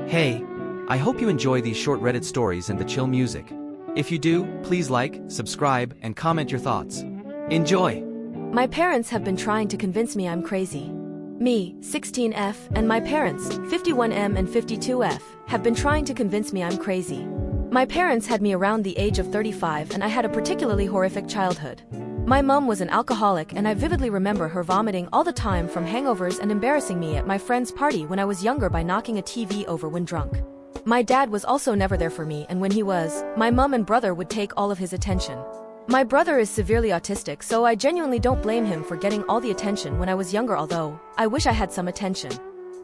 Hey, I hope you enjoy these short Reddit stories and the chill music. If you do, please like, subscribe, and comment your thoughts. Enjoy! My parents have been trying to convince me I'm crazy. Me, 16F, and my parents, 51M and 52F, have been trying to convince me I'm crazy. My parents had me around the age of 35 and I had a particularly horrific childhood. My mom was an alcoholic and I vividly remember her vomiting all the time from hangovers and embarrassing me at my friend's party when I was younger by knocking a TV over when drunk. My dad was also never there for me, and when he was, my mom and brother would take all of his attention. My brother is severely autistic, so I genuinely don't blame him for getting all the attention when I was younger, although I wish I had some attention.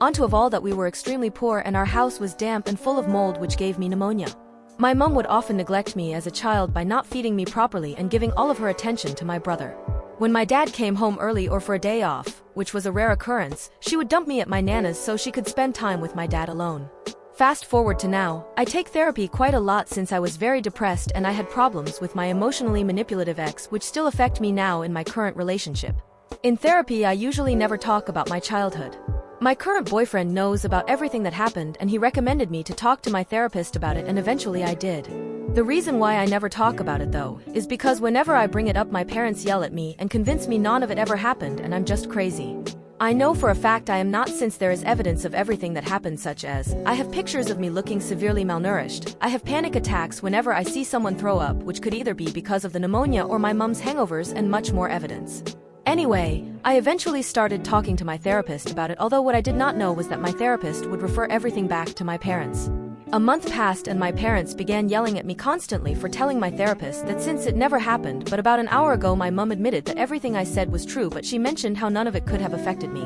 On top of all that, we were extremely poor and our house was damp and full of mold, which gave me pneumonia. My mom would often neglect me as a child by not feeding me properly and giving all of her attention to my brother. When my dad came home early or for a day off, which was a rare occurrence, she would dump me at my nana's so she could spend time with my dad alone. Fast forward to now, I take therapy quite a lot since I was very depressed and I had problems with my emotionally manipulative ex, which still affect me now in my current relationship. In therapy, I usually never talk about my childhood. My current boyfriend knows about everything that happened and he recommended me to talk to my therapist about it, and eventually I did. The reason why I never talk about it though, is because whenever I bring it up my parents yell at me and convince me none of it ever happened and I'm just crazy. I know for a fact I am not, since there is evidence of everything that happened, such as, I have pictures of me looking severely malnourished, I have panic attacks whenever I see someone throw up, which could either be because of the pneumonia or my mom's hangovers, and much more evidence. Anyway, I eventually started talking to my therapist about it, although what I did not know was that my therapist would refer everything back to my parents. A month passed and my parents began yelling at me constantly for telling my therapist that since it never happened, but about an hour ago my mom admitted that everything I said was true, but she mentioned how none of it could have affected me.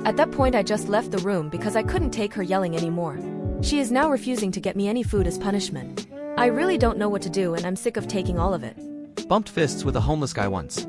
At that point I just left the room because I couldn't take her yelling anymore. She is now refusing to get me any food as punishment. I really don't know what to do and I'm sick of taking all of it. Bumped fists with a homeless guy once.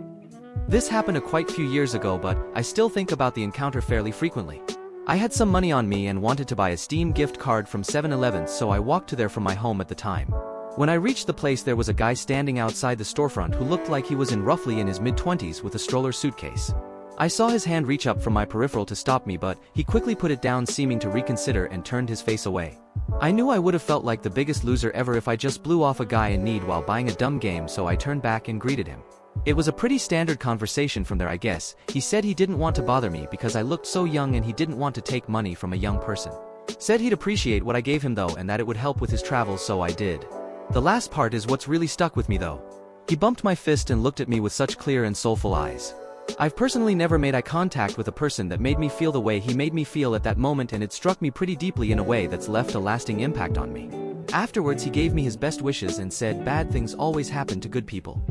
This happened a quite few years ago, but I still think about the encounter fairly frequently. I had some money on me and wanted to buy a Steam gift card from 7-Eleven, so I walked to there from my home at the time. When I reached the place, there was a guy standing outside the storefront who looked like he was roughly in his mid-20s with a stroller suitcase. I saw his hand reach up from my peripheral to stop me, but he quickly put it down, seeming to reconsider, and turned his face away. I knew I would have felt like the biggest loser ever if I just blew off a guy in need while buying a dumb game, so I turned back and greeted him. It was a pretty standard conversation from there, I guess. He said he didn't want to bother me because I looked so young and he didn't want to take money from a young person. Said he'd appreciate what I gave him though, and that it would help with his travels, so I did. The last part is what's really stuck with me though. He bumped my fist and looked at me with such clear and soulful eyes. I've personally never made eye contact with a person that made me feel the way he made me feel at that moment, and it struck me pretty deeply in a way that's left a lasting impact on me. Afterwards he gave me his best wishes and said bad things always happen to good people.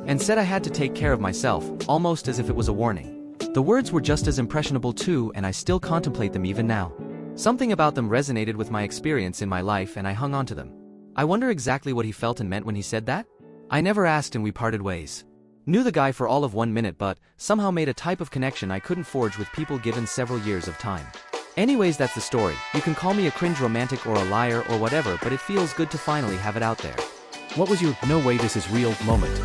And said I had to take care of myself, almost as if it was a warning. The words were just as impressionable too, and I still contemplate them even now. Something about them resonated with my experience in my life and I hung on to them. I wonder exactly what he felt and meant when he said that? I never asked and we parted ways. Knew the guy for all of 1 minute, but somehow made a type of connection I couldn't forge with people given several years of time. Anyways, that's the story. You can call me a cringe romantic or a liar or whatever, but it feels good to finally have it out there. What was your "no way this is real" moment?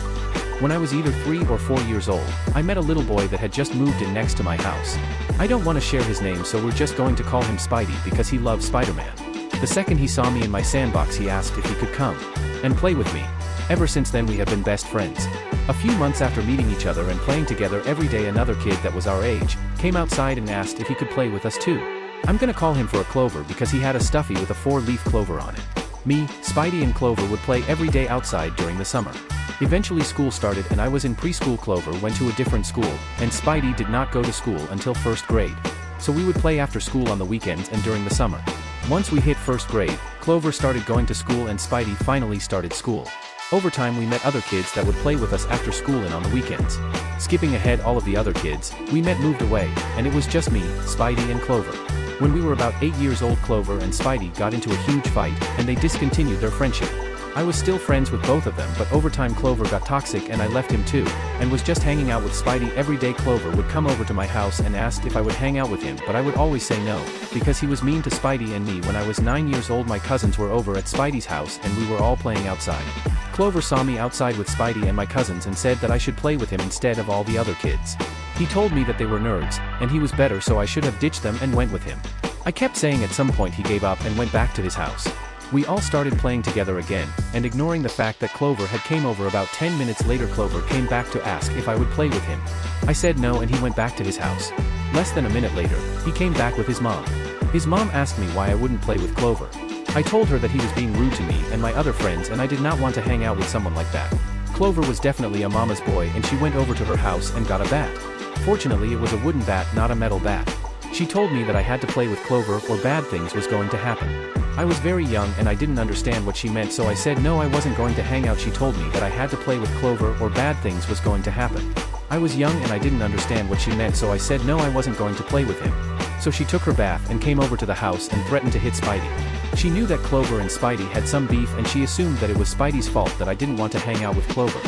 When I was either 3 or 4 years old, I met a little boy that had just moved in next to my house. I don't want to share his name, so we're just going to call him Spidey because he loves Spider-Man. The second he saw me in my sandbox, he asked if he could come and play with me. Ever since then we have been best friends. A few months after meeting each other and playing together every day, another kid that was our age came outside and asked if he could play with us too. I'm gonna call him for a Clover because he had a stuffy with a 4-leaf clover on it. Me, Spidey and Clover would play every day outside during the summer. Eventually school started and I was in preschool. Clover went to a different school, and Spidey did not go to school until 1st grade. So we would play after school on the weekends and during the summer. Once we hit 1st grade, Clover started going to school and Spidey finally started school. Over time we met other kids that would play with us after school and on the weekends. Skipping ahead, all of the other kids we met moved away, and it was just me, Spidey and Clover. When we were about 8 years old, Clover and Spidey got into a huge fight, and they discontinued their friendship. I was still friends with both of them, but over time Clover got toxic and I left him too, and was just hanging out with Spidey every day. Clover would come over to my house and asked if I would hang out with him, but I would always say no, because he was mean to Spidey and me. When I was 9 years old, my cousins were over at Spidey's house and we were all playing outside. Clover saw me outside with Spidey and my cousins and said that I should play with him instead of all the other kids. He told me that they were nerds, and he was better, so I should have ditched them and went with him. I kept saying at some point he gave up and went back to his house. We all started playing together again, and ignoring the fact that Clover had came over about 10 minutes later. Clover came back to ask if I would play with him. I said no and he went back to his house. Less than a minute later, he came back with his mom. His mom asked me why I wouldn't play with Clover. I told her that he was being rude to me and my other friends and I did not want to hang out with someone like that. Clover was definitely a mama's boy and she went over to her house and got a bat. Fortunately it was a wooden bat, not a metal bat. She told me that I had to play with Clover or bad things was going to happen. I was very young and I didn't understand what she meant, so I said no, I wasn't going to hang out. She told me that I had to play with Clover or bad things was going to happen. I was young and I didn't understand what she meant, so I said no, I wasn't going to play with him. So she took her bath and came over to the house and threatened to hit Spidey. She knew that Clover and Spidey had some beef and she assumed that it was Spidey's fault that I didn't want to hang out with Clover.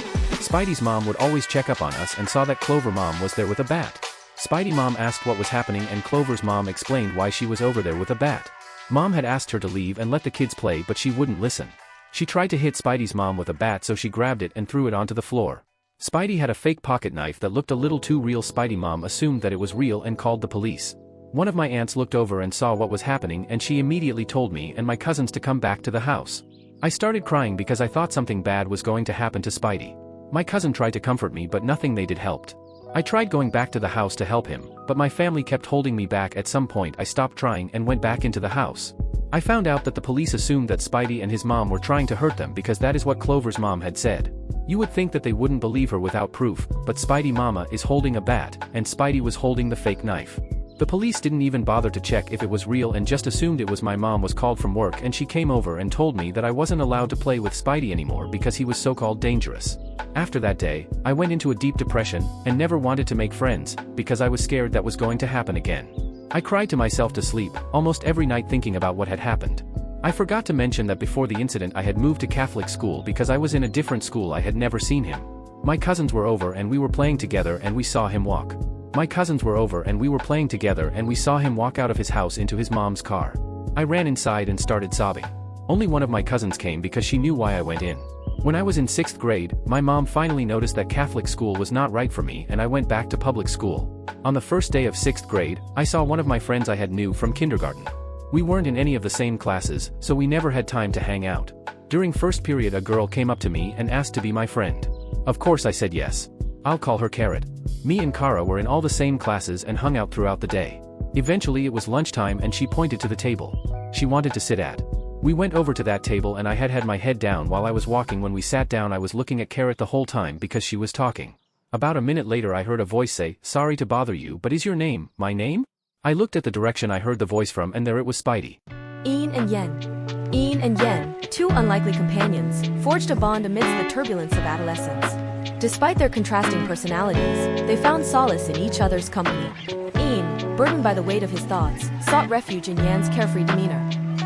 Spidey's mom would always check up on us and saw that Clover mom was there with a bat. Spidey mom asked what was happening and Clover's mom explained why she was over there with a bat. Mom had asked her to leave and let the kids play, but she wouldn't listen. She tried to hit Spidey's mom with a bat, so she grabbed it and threw it onto the floor. Spidey had a fake pocket knife that looked a little too real. Spidey mom assumed that it was real and called the police. One of my aunts looked over and saw what was happening and she immediately told me and my cousins to come back to the house. I started crying because I thought something bad was going to happen to Spidey. My cousin tried to comfort me, but nothing they did helped. I tried going back to the house to help him, but my family kept holding me back. At some point I stopped trying and went back into the house. I found out that the police assumed that Spidey and his mom were trying to hurt them because that is what Clover's mom had said. You would think that they wouldn't believe her without proof, but Spidey mama is holding a bat, and Spidey was holding the fake knife. The police didn't even bother to check if it was real and just assumed it was. My mom was called from work and she came over and told me that I wasn't allowed to play with Spidey anymore because he was so-called dangerous. After that day, I went into a deep depression and never wanted to make friends because I was scared that was going to happen again. I cried to myself to sleep almost every night thinking about what had happened. I forgot to mention that before the incident I had moved to Catholic school because I was in a different school. I had never seen him. My cousins were over and we were playing together and we saw him walk. My cousins were over and we were playing together and we saw him walk out of his house into his mom's car. I ran inside and started sobbing. Only one of my cousins came because she knew why I went in. When I was in 6th grade, my mom finally noticed that Catholic school was not right for me and I went back to public school. On the first day of 6th grade, I saw one of my friends I had knew from kindergarten. We weren't in any of the same classes, so we never had time to hang out. During first period a girl came up to me and asked to be my friend. Of course I said yes. I'll call her Carrot. Me and Kara were in all the same classes and hung out throughout the day. Eventually it was lunchtime and she pointed to the table she wanted to sit at. We went over to that table and I had my head down while I was walking. When we sat down I was looking at Carrot the whole time because she was talking. About a minute later I heard a voice say, "Sorry to bother you, but is your name my name?" I looked at the direction I heard the voice from and there it was Spidey. Yin and Yen. Yin and Yen, two unlikely companions, forged a bond amidst the turbulence of adolescence. Despite their contrasting personalities, they found solace in each other's company. Yin, burdened by the weight of his thoughts, sought refuge in Yan's carefree demeanor.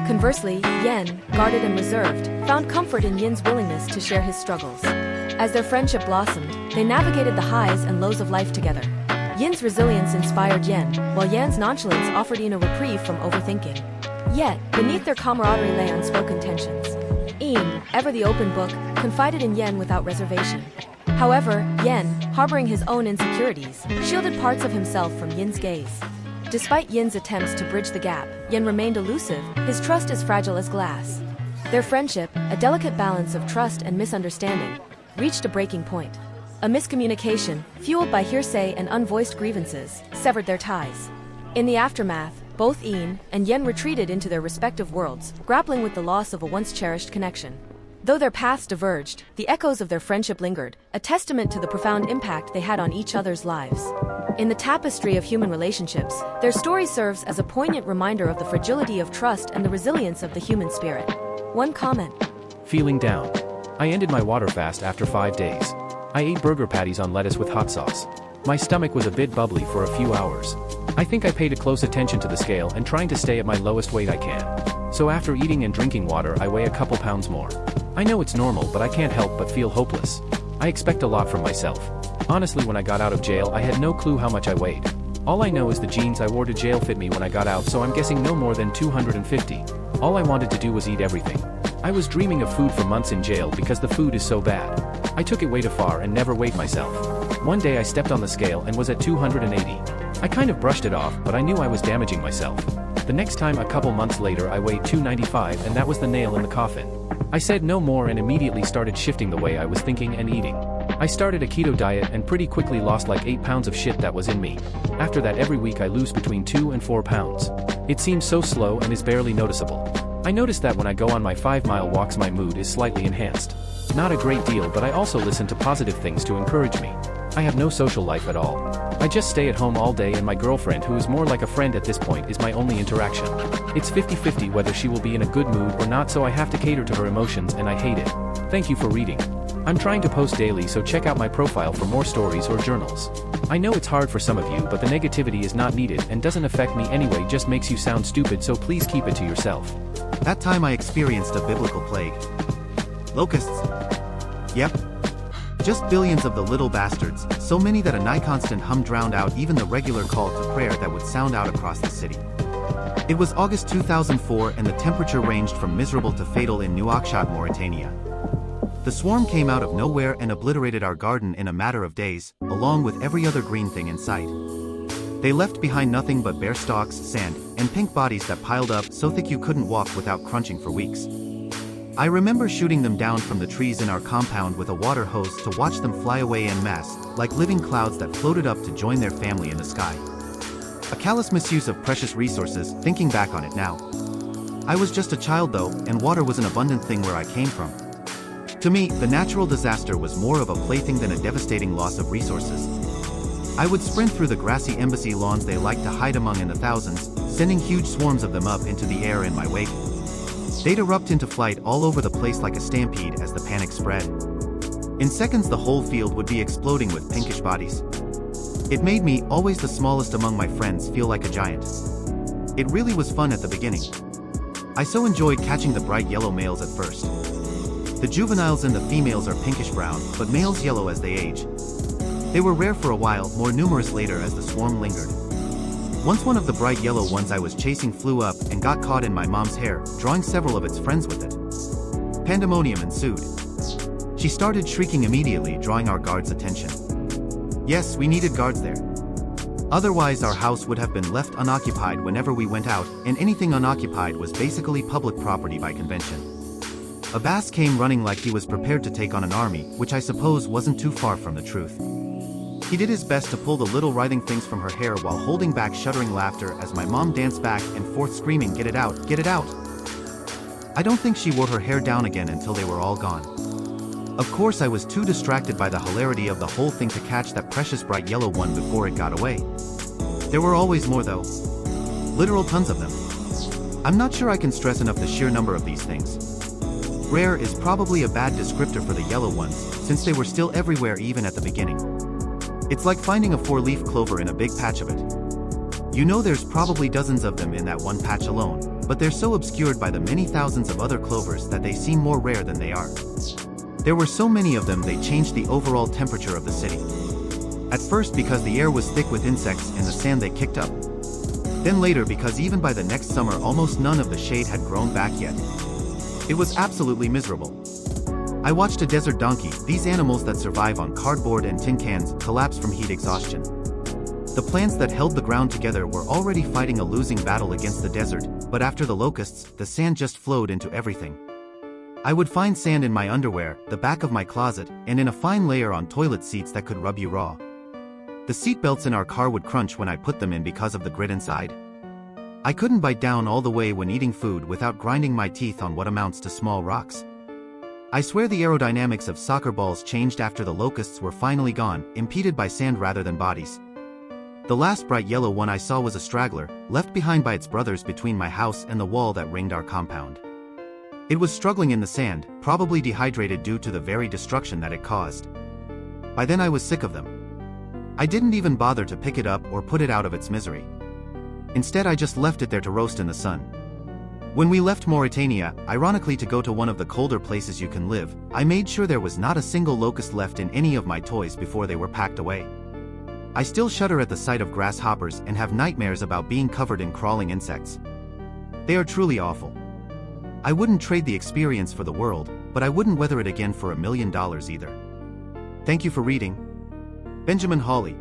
Conversely, Yen, guarded and reserved, found comfort in Yin's willingness to share his struggles. As their friendship blossomed, they navigated the highs and lows of life together. Yin's resilience inspired Yen, while Yan's nonchalance offered Yin a reprieve from overthinking. Yet, beneath their camaraderie lay unspoken tensions. Yin, ever the open book, confided in Yen without reservation. However, Yen, harboring his own insecurities, shielded parts of himself from Yin's gaze. Despite Yin's attempts to bridge the gap, Yen remained elusive, his trust as fragile as glass. Their friendship, a delicate balance of trust and misunderstanding, reached a breaking point. A miscommunication, fueled by hearsay and unvoiced grievances, severed their ties. In the aftermath, both Yin and Yen retreated into their respective worlds, grappling with the loss of a once-cherished connection. Though their paths diverged, the echoes of their friendship lingered, a testament to the profound impact they had on each other's lives. In the tapestry of human relationships, their story serves as a poignant reminder of the fragility of trust and the resilience of the human spirit. One comment. Feeling down. I ended my water fast after 5 days. I ate burger patties on lettuce with hot sauce. My stomach was a bit bubbly for a few hours. I think I paid close attention to the scale and trying to stay at my lowest weight I can. So after eating and drinking water I weigh a couple pounds more. I know it's normal, but I can't help but feel hopeless. I expect a lot from myself. Honestly, when I got out of jail I had no clue how much I weighed. All I know is the jeans I wore to jail fit me when I got out, so I'm guessing no more than 250. All I wanted to do was eat everything. I was dreaming of food for months in jail because the food is so bad. I took it way too far and never weighed myself. One day I stepped on the scale and was at 280. I kind of brushed it off, but I knew I was damaging myself. The next time a couple months later I weighed 295 and that was the nail in the coffin. I said no more and immediately started shifting the way I was thinking and eating. I started a keto diet and pretty quickly lost like 8 pounds of shit that was in me. After that every week I lose between 2 and 4 pounds. It seems so slow and is barely noticeable. I noticed that when I go on my 5-mile walks my mood is slightly enhanced. Not a great deal, but I also listen to positive things to encourage me. I have no social life at all. I just stay at home all day and my girlfriend, who is more like a friend at this point, is my only interaction. It's 50-50 whether she will be in a good mood or not, so I have to cater to her emotions and I hate it. Thank you for reading. I'm trying to post daily, so check out my profile for more stories or journals. I know it's hard for some of you, but the negativity is not needed and doesn't affect me anyway, just makes you sound stupid, so please keep it to yourself. That time I experienced a biblical plague. Locusts. Yep. Just billions of the little bastards, so many that a nigh constant hum drowned out even the regular call to prayer that would sound out across the city. It was August 2004 and the temperature ranged from miserable to fatal in Nouakchott, Mauritania. The swarm came out of nowhere and obliterated our garden in a matter of days, along with every other green thing in sight. They left behind nothing but bare stalks, sand, and pink bodies that piled up so thick you couldn't walk without crunching for weeks. I remember shooting them down from the trees in our compound with a water hose to watch them fly away en masse, like living clouds that floated up to join their family in the sky. A callous misuse of precious resources, thinking back on it now. I was just a child though, and water was an abundant thing where I came from. To me, the natural disaster was more of a plaything than a devastating loss of resources. I would sprint through the grassy embassy lawns they liked to hide among in the thousands, sending huge swarms of them up into the air in my wake. They'd erupt into flight all over the place like a stampede as the panic spread. In seconds the whole field would be exploding with pinkish bodies. It made me, always the smallest among my friends, feel like a giant. It really was fun at the beginning. I so enjoyed catching the bright yellow males at first. The juveniles and the females are pinkish brown, but males yellow as they age. They were rare for a while, more numerous later as the swarm lingered. Once one of the bright yellow ones I was chasing flew up and got caught in my mom's hair, drawing several of its friends with it. Pandemonium ensued. She started shrieking immediately, drawing our guards' attention. Yes, we needed guards there. Otherwise our house would have been left unoccupied whenever we went out, and anything unoccupied was basically public property by convention. Abbas came running like he was prepared to take on an army, which I suppose wasn't too far from the truth. He did his best to pull the little writhing things from her hair while holding back shuddering laughter as my mom danced back and forth screaming, "Get it out, get it out!" I don't think she wore her hair down again until they were all gone. Of course I was too distracted by the hilarity of the whole thing to catch that precious bright yellow one before it got away. There were always more though. Literal tons of them. I'm not sure I can stress enough the sheer number of these things. Rare is probably a bad descriptor for the yellow ones, since they were still everywhere even at the beginning. It's like finding a 4-leaf clover in a big patch of it. You know there's probably dozens of them in that one patch alone, but they're so obscured by the many thousands of other clovers that they seem more rare than they are. There were so many of them they changed the overall temperature of the city. At first because the air was thick with insects and the sand they kicked up. Then later because even by the next summer almost none of the shade had grown back yet. It was absolutely miserable. I watched a desert donkey, these animals that survive on cardboard and tin cans, collapse from heat exhaustion. The plants that held the ground together were already fighting a losing battle against the desert, but after the locusts, the sand just flowed into everything. I would find sand in my underwear, the back of my closet, and in a fine layer on toilet seats that could rub you raw. The seat belts in our car would crunch when I put them in because of the grit inside. I couldn't bite down all the way when eating food without grinding my teeth on what amounts to small rocks. I swear the aerodynamics of soccer balls changed after the locusts were finally gone, impeded by sand rather than bodies. The last bright yellow one I saw was a straggler, left behind by its brothers between my house and the wall that ringed our compound. It was struggling in the sand, probably dehydrated due to the very destruction that it caused. By then I was sick of them. I didn't even bother to pick it up or put it out of its misery. Instead I just left it there to roast in the sun. When we left Mauritania, ironically to go to one of the colder places you can live, I made sure there was not a single locust left in any of my toys before they were packed away. I still shudder at the sight of grasshoppers and have nightmares about being covered in crawling insects. They are truly awful. I wouldn't trade the experience for the world, but I wouldn't weather it again for $1 million either. Thank you for reading. Benjamin Hawley.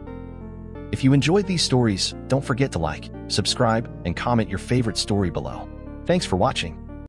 If you enjoyed these stories, don't forget to like, subscribe, and comment your favorite story below. Thanks for watching.